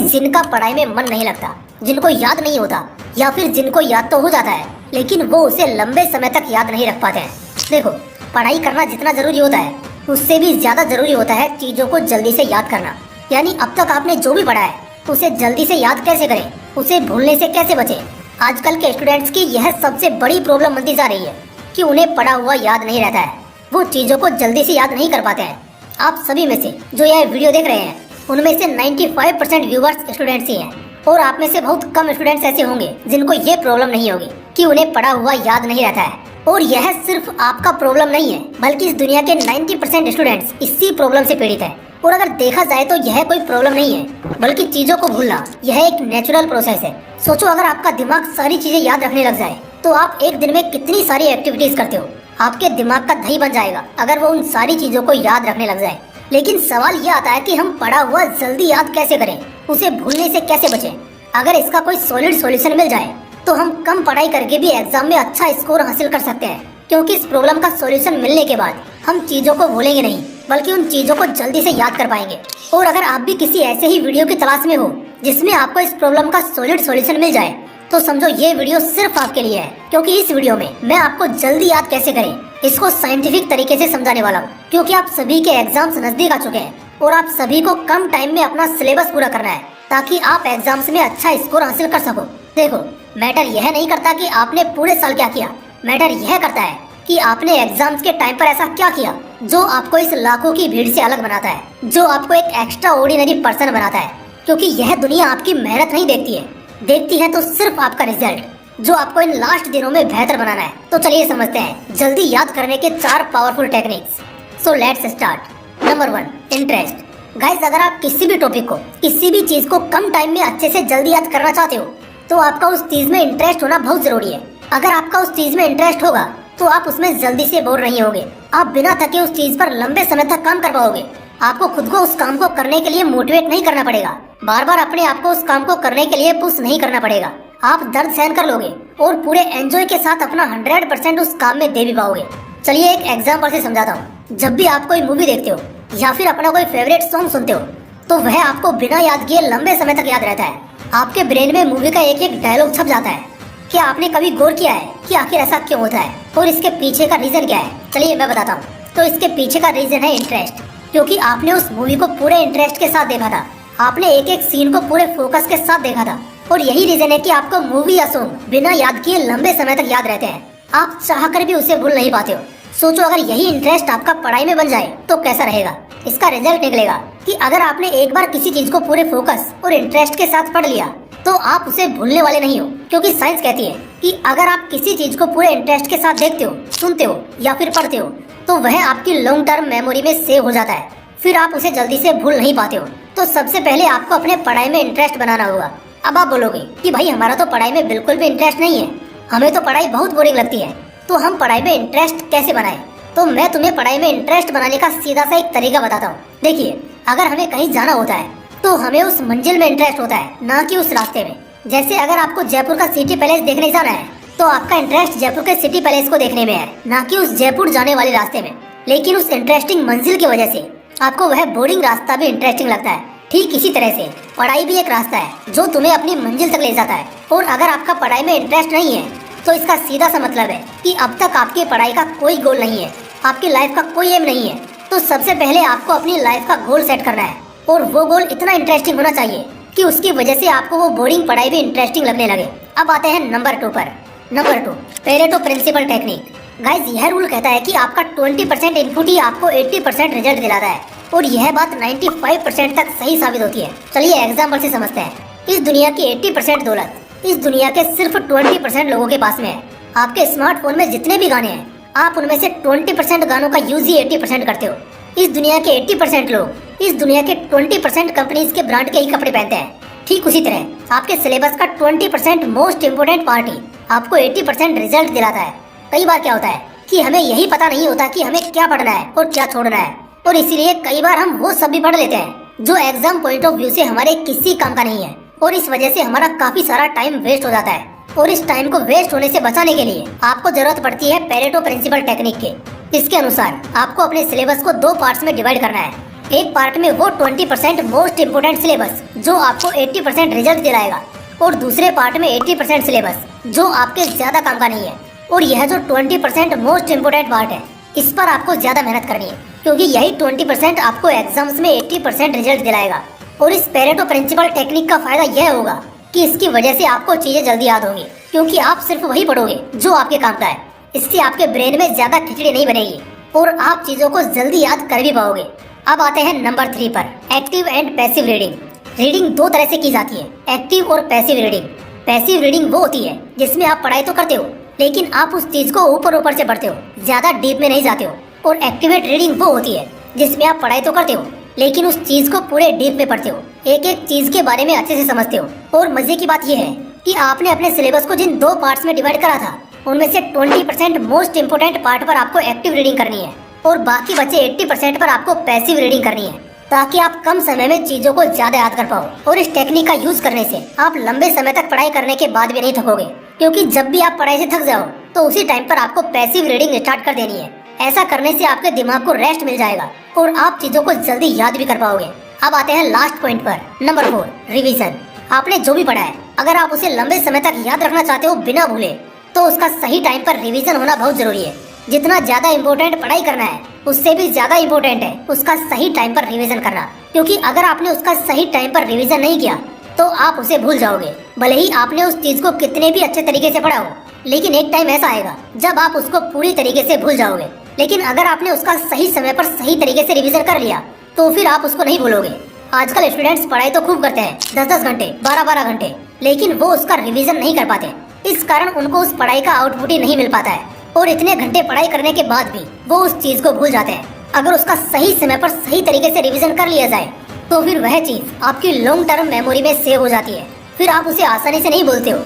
जिनका पढ़ाई में मन नहीं लगता, जिनको याद नहीं होता, या फिर जिनको याद तो हो जाता है लेकिन वो उसे लंबे समय तक याद नहीं रख पाते हैं। देखो, पढ़ाई करना जितना जरूरी होता है उससे भी ज्यादा जरूरी होता है चीजों को जल्दी से याद करना। यानी अब तक आपने जो भी पढ़ा है उसे जल्दी से याद कैसे करें, उसे भूलने से कैसे बचें। आजकल के स्टूडेंट्स की यह सबसे बड़ी प्रॉब्लम बनती जा रही है कि उन्हें पढ़ा हुआ याद नहीं रहता है, वो चीजों को जल्दी से याद नहीं कर पाते हैं। आप सभी में से जो यह वीडियो देख रहे हैं उनमें से 95% व्यूवर्स स्टूडेंट्स ही हैं और आप में से बहुत कम स्टूडेंट्स ऐसे होंगे जिनको ये प्रॉब्लम नहीं होगी कि उन्हें पढ़ा हुआ याद नहीं रहता है। और यह सिर्फ आपका प्रॉब्लम नहीं है बल्कि इस दुनिया के 90% स्टूडेंट्स इसी प्रॉब्लम से पीड़ित हैं। और अगर देखा जाए तो यह कोई प्रॉब्लम नहीं है बल्कि चीजों को भूलना यह एक नेचुरल प्रोसेस है। सोचो, अगर आपका दिमाग सारी चीजें याद रखने लग जाए तो आप एक दिन में कितनी सारी एक्टिविटीज करते हो। आपके दिमाग का दही बन जाएगा अगर वो उन सारी चीजों को याद रखने लग जाए। लेकिन सवाल ये आता है कि हम पढ़ा हुआ जल्दी याद कैसे करें, उसे भूलने से कैसे बचें। अगर इसका कोई सॉलिड सॉल्यूशन मिल जाए तो हम कम पढ़ाई करके भी एग्जाम में अच्छा स्कोर हासिल कर सकते हैं, क्योंकि इस प्रॉब्लम का सॉल्यूशन मिलने के बाद हम चीजों को भूलेंगे नहीं बल्कि उन चीजों को जल्दी से याद कर पाएंगे। और अगर आप भी किसी ऐसे ही वीडियो की तलाश में हो जिसमें आपको इस प्रॉब्लम का सॉलिड सॉल्यूशन मिल जाए तो समझो ये वीडियो सिर्फ आपके लिए है, क्योंकि इस वीडियो में मैं आपको जल्दी याद कैसे करें इसको साइंटिफिक तरीके से समझाने वाला हूँ। क्योंकि आप सभी के एग्जाम्स नजदीक आ चुके हैं और आप सभी को कम टाइम में अपना सिलेबस पूरा करना है ताकि आप एग्जाम्स में अच्छा स्कोर हासिल कर सको। देखो, मैटर यह नहीं करता कि आपने पूरे साल क्या किया, मैटर यह करता है कि आपने एग्जाम्स के टाइम पर ऐसा क्या किया जो आपको इस लाखों की भीड़ से अलग बनाता है, जो आपको एक एक्स्ट्रा ऑर्डिनरी पर्सन बनाता है। क्योंकि यह दुनिया आपकी मेहनत नहीं देखती है, देखती है तो सिर्फ आपका रिजल्ट जो आपको इन लास्ट दिनों में बेहतर बनाना है। तो चलिए समझते हैं जल्दी याद करने के 4 powerful techniques. So let's start. Number 1, interest. Guys, अगर आप किसी भी टॉपिक को, किसी भी चीज को कम टाइम में अच्छे से जल्दी याद करना चाहते हो तो आपका उस चीज में इंटरेस्ट होना बहुत जरूरी है। अगर आपका उस चीज में इंटरेस्ट होगा तो आप उसमें जल्दी से बोर नहीं होगे, आप बिना थके उस चीज पर लंबे समय तक काम कर पाओगे। आपको खुद को उस काम को करने के लिए मोटिवेट नहीं करना पड़ेगा, बार बार अपने आप को उस काम को करने के लिए पुश नहीं करना पड़ेगा। आप दर्द सहन कर लोगे और पूरे एंजॉय के साथ अपना 100% उस काम में दे भी पाओगे। चलिए एक एग्जांपल से समझाता हूँ। जब भी आप कोई मूवी देखते हो या फिर अपना कोई फेवरेट सॉन्ग सुनते हो तो वह आपको बिना याद किए लंबे समय तक याद रहता है। आपके ब्रेन में मूवी का एक एक डायलॉग छप जाता है। क्या आपने कभी गौर किया है कि आखिर ऐसा क्यों होता है और इसके पीछे का रीजन क्या है? चलिए मैं बताता हूँ। तो इसके पीछे का रीजन है इंटरेस्ट, क्योंकि आपने उस मूवी को पूरे इंटरेस्ट के साथ देखा था, आपने एक एक सीन को पूरे फोकस के साथ देखा था। और यही रीजन है कि आपको मूवी या सॉन्ग बिना याद किए लंबे समय तक याद रहते हैं, आप चाह कर भी उसे भूल नहीं पाते हो। सोचो, अगर यही इंटरेस्ट आपका पढ़ाई में बन जाए तो कैसा रहेगा। इसका रिजल्ट निकलेगा कि अगर आपने एक बार किसी चीज को पूरे फोकस और इंटरेस्ट के साथ पढ़ लिया तो आप उसे भूलने वाले नहीं हो। क्योंकि साइंस कहती है कि अगर आप किसी चीज को पूरे इंटरेस्ट के साथ देखते हो, सुनते हो या फिर पढ़ते हो तो वह आपकी लॉन्ग टर्म मेमोरी में सेव हो जाता है, फिर आप उसे जल्दी से भूल नहीं पाते हो। तो सबसे पहले आपको अपने पढ़ाई में इंटरेस्ट बनाना होगा। अब आप बोलोगे कि भाई हमारा तो पढ़ाई में बिल्कुल भी इंटरेस्ट नहीं है, हमें तो पढ़ाई बहुत बोरिंग लगती है, तो हम पढ़ाई में इंटरेस्ट कैसे बनाएं? तो मैं तुम्हें पढ़ाई में इंटरेस्ट बनाने का सीधा सा एक तरीका बताता हूँ। देखिए, अगर हमें कहीं जाना होता है तो हमें उस मंजिल में इंटरेस्ट होता है, ना कि उस रास्ते में। जैसे अगर आपको जयपुर का सिटी पैलेस देखने जाना है तो आपका इंटरेस्ट जयपुर के सिटी पैलेस को देखने में है, ना कि उस जयपुर जाने वाले रास्ते में। लेकिन उस इंटरेस्टिंग मंजिल की वजह से आपको वह बोरिंग रास्ता भी इंटरेस्टिंग लगता है। ठीक इसी तरह से पढ़ाई भी एक रास्ता है जो तुम्हें अपनी मंजिल तक ले जाता है। और अगर आपका पढ़ाई में इंटरेस्ट नहीं है तो इसका सीधा सा मतलब है कि अब तक आपकी पढ़ाई का कोई गोल नहीं है, आपकी लाइफ का कोई एम नहीं है। तो सबसे पहले आपको अपनी लाइफ का गोल सेट करना है और वो गोल इतना इंटरेस्टिंग होना चाहिए कि उसकी वजह से आपको वो बोरिंग पढ़ाई भी इंटरेस्टिंग लगने लगे। अब आते हैं नंबर 2 पर। Number 2, Pareto principle technique. Guys, यह रूल कहता है कि आपका 20% इनपुट ही आपको 80% रिजल्ट दिलाता है और यह बात 95% तक सही साबित होती है। चलिए एग्जाम्पल से समझते हैं। इस दुनिया की 80% दौलत इस दुनिया के सिर्फ 20% लोगों के पास में है। आपके स्मार्टफोन में जितने भी गाने हैं आप उनमें से 20% गानों का यूज ही 80% करते हो। इस दुनिया के 80% लोग इस दुनिया के 20% कंपनीज के ब्रांड के ही कपड़े पहनते हैं। ठीक उसी तरह आपके सिलेबस का 20% मोस्ट इम्पोर्टेंट पार्ट ही आपको 80% रिजल्ट दिलाता है। कई बार क्या होता है कि हमें यही पता नहीं होता कि हमें क्या पढ़ना है और क्या छोड़ना है, और इसीलिए कई बार हम वो सब भी पढ़ लेते हैं जो एग्जाम पॉइंट ऑफ व्यू से हमारे किसी काम का नहीं है, और इस वजह से हमारा काफी सारा टाइम वेस्ट हो जाता है। और इस टाइम को वेस्ट होने से बचाने के लिए आपको जरूरत पड़ती है पेरेटो प्रिंसिपल टेक्निक के। इसके अनुसार आपको अपने सिलेबस को 2 पार्ट्स में डिवाइड करना है। एक पार्ट में वो 20% मोस्ट इम्पोर्टेंट सिलेबस जो आपको 80% रिजल्ट दिलाएगा, और दूसरे पार्ट में 80% सिलेबस जो आपके ज्यादा काम का नहीं है। और यह जो 20% मोस्ट इम्पोर्टेंट पार्ट है, इस पर आपको ज्यादा मेहनत करनी है, क्योंकि यही 20% आपको एग्जाम्स में 80% रिजल्ट दिलाएगा। और इस पेरेटो प्रिंसिपल टेक्निक का फायदा यह होगा कि इसकी वजह से आपको चीजें जल्दी याद होंगी, क्योंकि आप सिर्फ वही पढ़ोगे जो आपके काम का है। इससे आपके ब्रेन में ज्यादा खिचड़ी नहीं बनेगी और आप चीजों को जल्दी याद कर भी पाओगे। अब आते हैं नंबर 3 पर, active and passive reading. Reading दो तरह से की जाती है, एक्टिव और पैसिव रीडिंग। पैसिव रीडिंग वो होती है जिसमें आप पढ़ाई तो करते हो, लेकिन आप उस चीज को ऊपर ऊपर से पढ़ते हो, ज्यादा डीप में नहीं जाते हो। और एक्टिवेट रीडिंग वो होती है जिसमें आप पढ़ाई तो करते हो, लेकिन उस चीज को पूरे डीप में पढ़ते हो, एक एक चीज के बारे में अच्छे से समझते हो। और मजे की बात यह है कि आपने अपने सिलेबस को जिन 2 पार्ट्स में डिवाइड करा था, उनमें से 20% मोस्ट इम्पोर्टेंट पार्ट पर आपको एक्टिव रीडिंग करनी है और बाकी बचे 80% पर आपको पैसिव रीडिंग करनी है, ताकि आप कम समय में चीजों को ज्यादा याद कर पाओ। और इस टेक्निक का यूज करने से आप लंबे समय तक पढ़ाई करने के बाद भी नहीं थकोगे, क्योंकि जब भी आप पढ़ाई से थक जाओ तो उसी टाइम पर आपको पैसिव रीडिंग स्टार्ट कर देनी है। ऐसा करने से आपके दिमाग को रेस्ट मिल जाएगा और आप चीजों को जल्दी याद भी कर पाओगे। अब आते हैं लास्ट पॉइंट पर, नंबर 4, रिवीजन। आपने जो भी पढ़ा है, अगर आप उसे लंबे समय तक याद रखना चाहते हो बिना भूले, तो उसका सही टाइम पर रिवीजन होना बहुत जरूरी है। जितना ज्यादा इम्पोर्टेंट पढ़ाई करना है, उससे भी ज्यादा इम्पोर्टेंट है उसका सही टाइम पर रिवीजन करना, क्योंकि अगर आपने उसका सही टाइम पर रिवीजन नहीं किया तो आप उसे भूल जाओगे। भले ही आपने उस चीज को कितने भी अच्छे तरीके से पढ़ा हो, लेकिन एक टाइम ऐसा आएगा जब आप उसको पूरी तरीके से भूल जाओगे। लेकिन अगर आपने उसका सही समय पर सही तरीके से रिवीजन कर लिया तो फिर आप उसको नहीं भूलोगे। आजकल स्टूडेंट्स पढ़ाई तो खूब करते हैं, 10-10 घंटे, 12-12 घंटे, लेकिन वो उसका रिवीजन नहीं कर पाते। इस कारण उनको उस पढ़ाई का आउटपुट ही नहीं मिल पाता है, और इतने घंटे पढ़ाई करने के बाद भी वो उस चीज को भूल जाते हैं। अगर उसका सही समय पर सही तरीके से रिवीजन कर लिया जाए तो फिर वह चीज आपकी लॉन्ग टर्म मेमोरी में सेव हो जाती है, फिर आप उसे आसानी से नहीं भूलते हो।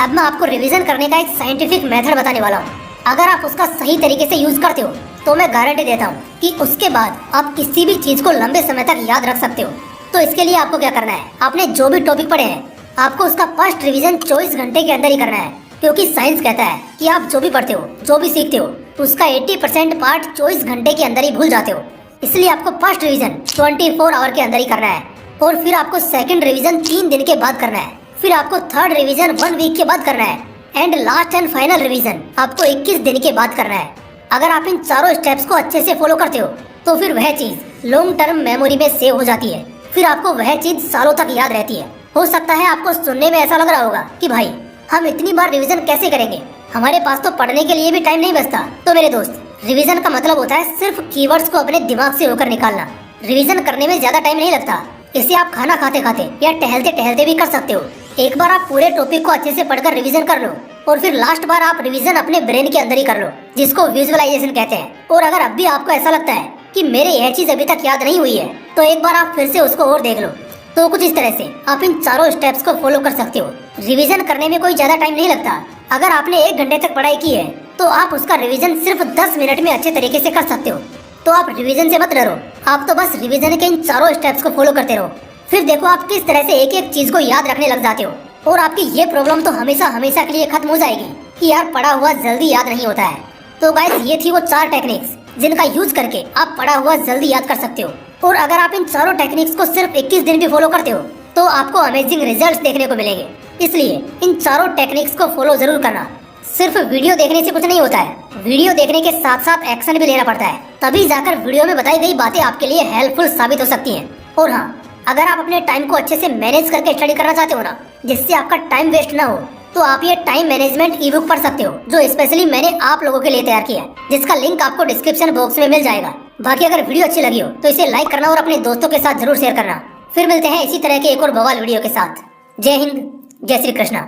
अब मैं आपको रिवीजन करने का एक साइंटिफिक मेथड बताने वाला हूँ। अगर आप उसका सही तरीके से यूज करते हो तो मैं गारंटी देता हूँ कि उसके बाद आप किसी भी चीज को लंबे समय तक याद रख सकते हो। तो इसके लिए आपको क्या करना है, आपने जो भी टॉपिक पढ़े हैं, आपको उसका फर्स्ट रिवीजन 24 घंटे के अंदर ही करना है, क्योंकि साइंस कहता है कि आप जो भी पढ़ते हो, जो भी सीखते हो, उसका 80% पार्ट 24 घंटे के अंदर ही भूल जाते हो। इसलिए आपको फर्स्ट रिवीजन 24 आवर के अंदर ही करना है, और फिर आपको सेकंड रिवीजन 3 दिन के बाद करना है, फिर आपको थर्ड रिवीजन 1 वीक के बाद करना है, and last and final revision आपको 21 दिन के बाद करना है। अगर आप इन चारों स्टेप्स को अच्छे से फॉलो करते हो तो फिर वह चीज लॉन्ग टर्म मेमोरी में सेव हो जाती है, फिर आपको वह चीज सालों तक याद रहती है। हो सकता है आपको सुनने में ऐसा लग रहा होगा कि भाई हम इतनी बार रिवीजन कैसे करेंगे, हमारे पास तो पढ़ने के लिए भी टाइम नहीं बचता। तो मेरे दोस्त, रिवीजन का मतलब होता है सिर्फ कीवर्ड्स को अपने दिमाग से होकर निकालना। रिवीजन करने में ज्यादा टाइम नहीं लगता, इसे आप खाना खाते खाते या टहलते टहलते भी कर सकते हो। एक बार आप पूरे टॉपिक को अच्छे से पढ़कर रिवीजन कर लो, और फिर लास्ट बार आप रिवीजन अपने ब्रेन के अंदर ही कर लो, जिसको विजुअलाइजेशन कहते हैं। और अगर अब भी आपको ऐसा लगता है कि मेरे यह चीज अभी तक याद नहीं हुई है, तो एक बार आप फिर से उसको और देख लो। तो कुछ इस तरह से आप इन चारों स्टेप्स को फॉलो कर सकते हो। रिवीजन करने में कोई ज्यादा टाइम नहीं लगता। अगर आपने 1 घंटे तक पढ़ाई की है तो आप उसका रिवीजन सिर्फ 10 मिनट में अच्छे तरीके से कर सकते हो। तो आप रिवीजन से मत डरो, आप तो बस रिवीजन के इन चारों स्टेप्स को फॉलो करते रहो। फिर देखो आप किस तरह से एक एक चीज को याद रखने लग जाते हो, और आपकी ये प्रॉब्लम तो हमेशा हमेशा के लिए खत्म हो जाएगी कि यार पढ़ा हुआ जल्दी याद नहीं होता है। तो गाइस, ये थी वो 4 टेक्निक्स जिनका यूज करके आप पढ़ा हुआ जल्दी याद कर सकते हो। और अगर आप इन चारों टेक्निक्स को सिर्फ 21 दिन भी फॉलो करते हो तो आपको अमेजिंग रिजल्ट्स देखने को मिलेंगे। इसलिए इन चारों टेक्निक्स को फॉलो जरूर करना। सिर्फ वीडियो देखने से कुछ नहीं होता है, वीडियो देखने के साथ साथ एक्शन भी लेना पड़ता है, तभी जाकर वीडियो में बताई गई बातें आपके लिए हेल्पफुल साबित हो सकती हैं। और हाँ, अगर आप अपने टाइम को अच्छे से मैनेज करके स्टडी करना चाहते हो ना, जिससे आपका टाइम वेस्ट ना हो, तो आप ये टाइम मैनेजमेंट ई बुक पढ़ सकते हो, जो स्पेशली मैंने आप लोगों के लिए तैयार किया है, जिसका लिंक आपको डिस्क्रिप्शन बॉक्स में मिल जाएगा। बाकी अगर वीडियो अच्छी लगी हो तो इसे लाइक करना और अपने दोस्तों के साथ जरूर शेयर करना। फिर मिलते हैं इसी तरह के एक और बवाल वीडियो के साथ। जय हिंद, जय श्री कृष्णा।